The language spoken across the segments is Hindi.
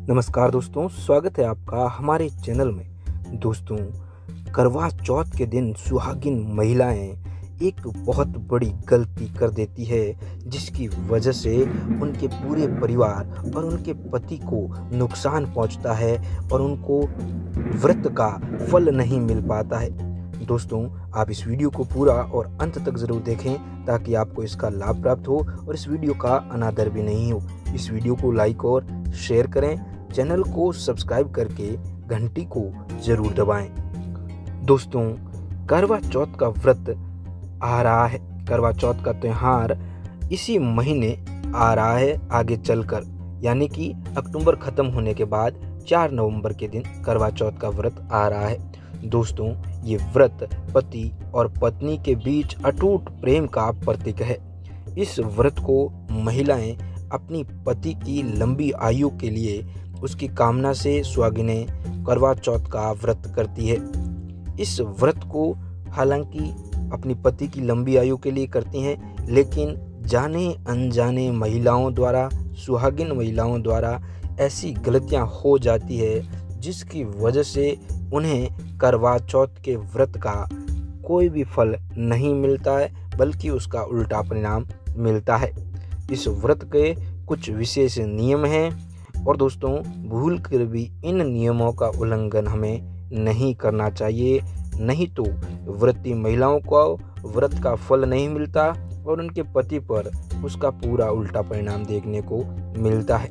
नमस्कार दोस्तों, स्वागत है आपका हमारे चैनल में। दोस्तों, करवा चौथ के दिन सुहागिन महिलाएं एक बहुत बड़ी गलती कर देती है, जिसकी वजह से उनके पूरे परिवार और उनके पति को नुकसान पहुंचता है और उनको व्रत का फल नहीं मिल पाता है। दोस्तों, आप इस वीडियो को पूरा और अंत तक ज़रूर देखें ताकि आपको इसका लाभ प्राप्त हो और इस वीडियो का अनादर भी नहीं हो। इस वीडियो को लाइक और शेयर करें, चैनल को सब्सक्राइब करके घंटी को जरूर दबाएं। दोस्तों, करवा चौथ का व्रत आ रहा है। करवा चौथ का त्यौहार इसी महीने आ रहा है आगे चलकर, यानी कि अक्टूबर खत्म होने के बाद 4 नवंबर के दिन करवा चौथ का व्रत आ रहा है। दोस्तों, ये व्रत पति और पत्नी के बीच अटूट प्रेम का प्रतीक है। इस व्रत को महिलाएं अपनी पति की लंबी आयु के लिए उसकी कामना से सुहागिनें करवा चौथ का व्रत करती है। इस व्रत को हालांकि अपनी पति की लंबी आयु के लिए करती हैं, लेकिन जाने अनजाने महिलाओं द्वारा, सुहागिन महिलाओं द्वारा ऐसी गलतियां हो जाती है जिसकी वजह से उन्हें करवा चौथ के व्रत का कोई भी फल नहीं मिलता है, बल्कि उसका उल्टा परिणाम मिलता है। इस व्रत के कुछ विशेष नियम हैं और दोस्तों, भूल कर भी इन नियमों का उल्लंघन हमें नहीं करना चाहिए, नहीं तो व्रती महिलाओं को व्रत का फल नहीं मिलता और उनके पति पर उसका पूरा उल्टा परिणाम देखने को मिलता है।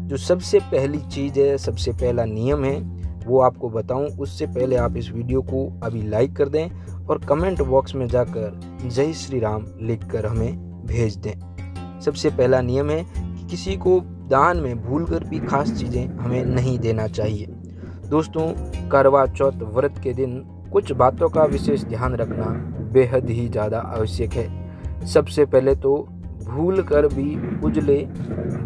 जो सबसे पहली चीज़ है, सबसे पहला नियम है, वो आपको बताऊं उससे पहले आप इस वीडियो को अभी लाइक कर दें और कमेंट बॉक्स में जाकर जय श्री राम लिखकर हमें भेज दें। सबसे पहला नियम है कि किसी को दान में भूलकर भी खास चीज़ें हमें नहीं देना चाहिए। दोस्तों, करवा चौथ व्रत के दिन कुछ बातों का विशेष ध्यान रखना बेहद ही ज़्यादा आवश्यक है। सबसे पहले तो भूल कर भी उजले,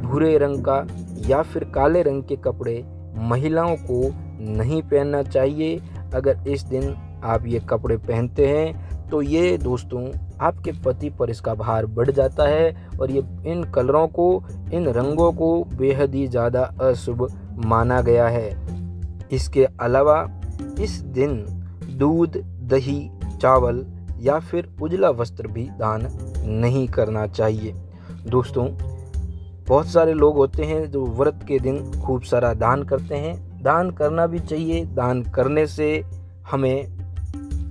भूरे रंग का या फिर काले रंग के कपड़े महिलाओं को नहीं पहनना चाहिए। अगर इस दिन आप ये कपड़े पहनते हैं तो ये दोस्तों आपके पति पर इसका भार बढ़ जाता है और ये इन कलरों को, इन रंगों को बेहद ही ज़्यादा अशुभ माना गया है। इसके अलावा इस दिन दूध, दही, चावल या फिर उजला वस्त्र भी दान नहीं करना चाहिए। दोस्तों, बहुत सारे लोग होते हैं जो व्रत के दिन खूब सारा दान करते हैं। दान करना भी चाहिए। दान करने से हमें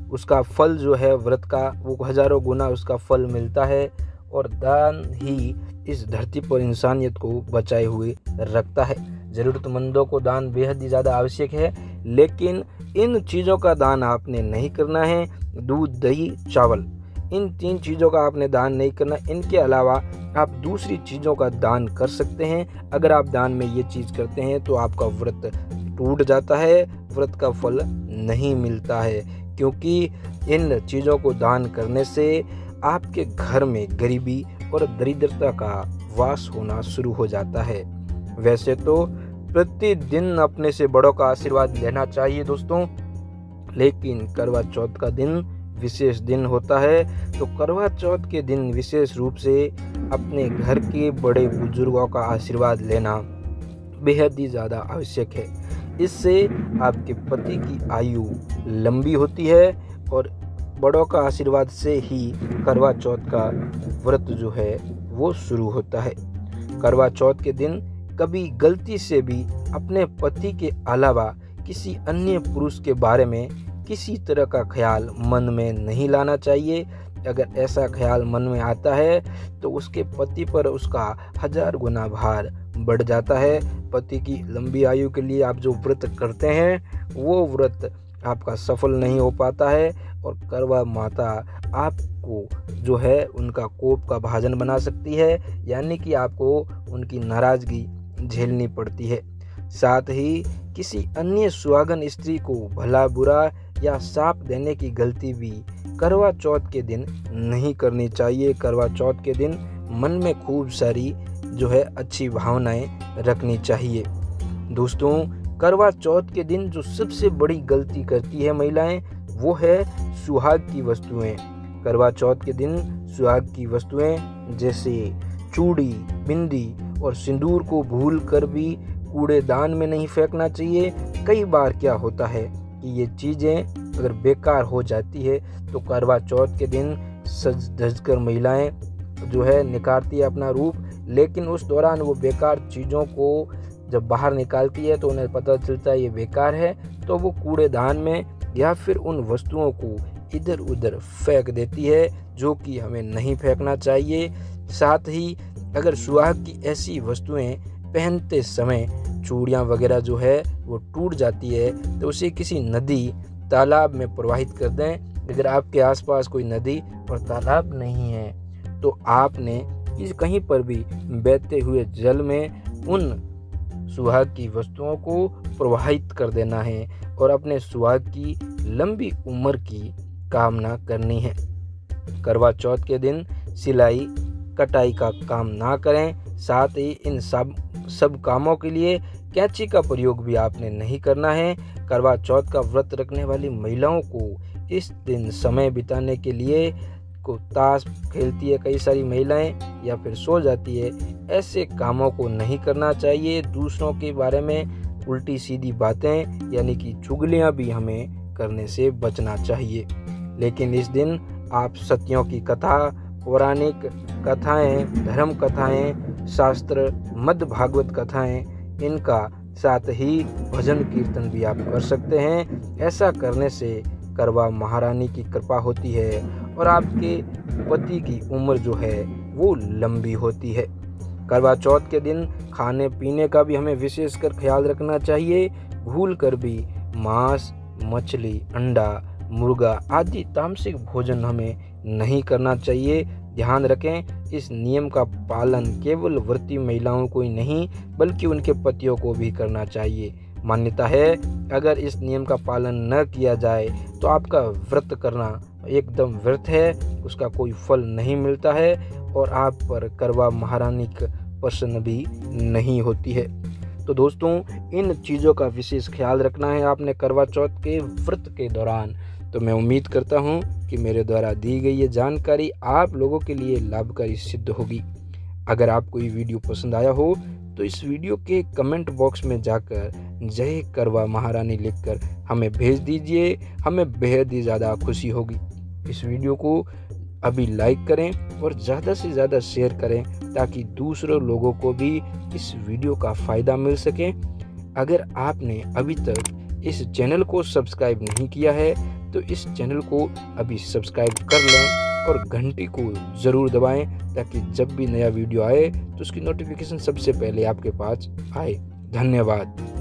उसका फल जो है व्रत का, वो हजारों गुना उसका फल मिलता है और दान ही इस धरती पर इंसानियत को बचाए हुए रखता है। ज़रूरतमंदों को दान बेहद ही ज़्यादा आवश्यक है, लेकिन इन चीज़ों का दान आपने नहीं करना है। दूध, दही, चावल, इन 3 चीज़ों का आपने दान नहीं करना। इनके अलावा आप दूसरी चीज़ों का दान कर सकते हैं। अगर आप दान में ये चीज़ करते हैं तो आपका व्रत टूट जाता है, व्रत का फल नहीं मिलता है, क्योंकि इन चीज़ों को दान करने से आपके घर में गरीबी और दरिद्रता का वास होना शुरू हो जाता है। वैसे तो प्रतिदिन अपने से बड़ों का आशीर्वाद लेना चाहिए दोस्तों, लेकिन करवा चौथ का दिन विशेष दिन होता है, तो करवा चौथ के दिन विशेष रूप से अपने घर के बड़े बुजुर्गों का आशीर्वाद लेना बेहद ही ज़्यादा आवश्यक है। इससे आपके पति की आयु लंबी होती है और बड़ों का आशीर्वाद से ही करवा चौथ का व्रत जो है वो शुरू होता है। करवा चौथ के दिन कभी गलती से भी अपने पति के अलावा किसी अन्य पुरुष के बारे में किसी तरह का ख्याल मन में नहीं लाना चाहिए। अगर ऐसा ख्याल मन में आता है तो उसके पति पर उसका 1000 गुना भार बढ़ जाता है। पति की लंबी आयु के लिए आप जो व्रत करते हैं वो व्रत आपका सफल नहीं हो पाता है और करवा माता आपको जो है उनका कोप का भाजन बना सकती है, यानी कि आपको उनकी नाराज़गी झेलनी पड़ती है। साथ ही किसी अन्य सुहागन स्त्री को भला बुरा या साप देने की गलती भी करवा चौथ के दिन नहीं करनी चाहिए। करवा चौथ के दिन मन में खूब सारी जो है अच्छी भावनाएं रखनी चाहिए। दोस्तों, करवा चौथ के दिन जो सबसे बड़ी गलती करती है महिलाएं, वो है सुहाग की वस्तुएं। करवा चौथ के दिन सुहाग की वस्तुएं जैसे चूड़ी, बिंदी और सिंदूर को भूल कर भी कूड़ेदान में नहीं फेंकना चाहिए। कई बार क्या होता है कि ये चीज़ें अगर बेकार हो जाती है तो करवा चौथ के दिन सज धज कर महिलाएँ जो है निखारती है अपना रूप, लेकिन उस दौरान वो बेकार चीज़ों को जब बाहर निकालती है तो उन्हें पता चलता है ये बेकार है, तो वो कूड़ेदान में या फिर उन वस्तुओं को इधर उधर फेंक देती है, जो कि हमें नहीं फेंकना चाहिए। साथ ही अगर सुहाग की ऐसी वस्तुएं पहनते समय चूड़ियाँ वगैरह जो है वो टूट जाती है तो उसे किसी नदी तालाब में प्रवाहित कर दें। अगर आपके आसपास कोई नदी और तालाब नहीं है तो आपने इस कहीं पर भी बहते हुए जल में उन सुहाग की वस्तुओं को प्रवाहित कर देना है और अपने सुहाग की लंबी उम्र की कामना करनी है। करवा चौथ के दिन सिलाई कटाई का काम ना करें। साथ ही इन सब कामों के लिए कैंची का प्रयोग भी आपने नहीं करना है। करवा चौथ का व्रत रखने वाली महिलाओं को इस दिन समय बिताने के लिए को ताश खेलती है कई सारी महिलाएं या फिर सो जाती है। ऐसे कामों को नहीं करना चाहिए। दूसरों के बारे में उल्टी सीधी बातें यानी कि चुगलियां भी हमें करने से बचना चाहिए। लेकिन इस दिन आप सतियों की कथा, पौराणिक कथाएं, धर्म कथाएं, शास्त्र, मध्य भागवत कथाएं, इनका साथ ही भजन कीर्तन भी आप कर सकते हैं। ऐसा करने से करवा महारानी की कृपा होती है और आपके पति की उम्र जो है वो लंबी होती है। करवा चौथ के दिन खाने पीने का भी हमें विशेषकर ख्याल रखना चाहिए। भूल कर भी मांस, मछली, अंडा, मुर्गा आदि तामसिक भोजन हमें नहीं करना चाहिए। ध्यान रखें, इस नियम का पालन केवल व्रती महिलाओं को ही नहीं बल्कि उनके पतियों को भी करना चाहिए। मान्यता है अगर इस नियम का पालन न किया जाए तो आपका व्रत करना एकदम व्यर्थ है, उसका कोई फल नहीं मिलता है और आप पर करवा महारानी प्रसन्न भी नहीं होती है। तो दोस्तों, इन चीज़ों का विशेष ख्याल रखना है आपने करवा चौथ के व्रत के दौरान। तो मैं उम्मीद करता हूँ कि मेरे द्वारा दी गई ये जानकारी आप लोगों के लिए लाभकारी सिद्ध होगी। अगर आपको ये वीडियो पसंद आया हो तो इस वीडियो के कमेंट बॉक्स में जाकर जय करवा महारानी लिखकर हमें भेज दीजिए, हमें बेहद ही ज़्यादा खुशी होगी। इस वीडियो को अभी लाइक करें और ज़्यादा से ज़्यादा शेयर करें ताकि दूसरे लोगों को भी इस वीडियो का फ़ायदा मिल सके। अगर आपने अभी तक इस चैनल को सब्सक्राइब नहीं किया है तो इस चैनल को अभी सब्सक्राइब कर लें और घंटी को ज़रूर दबाएं ताकि जब भी नया वीडियो आए तो उसकी नोटिफिकेशन सबसे पहले आपके पास आए। धन्यवाद।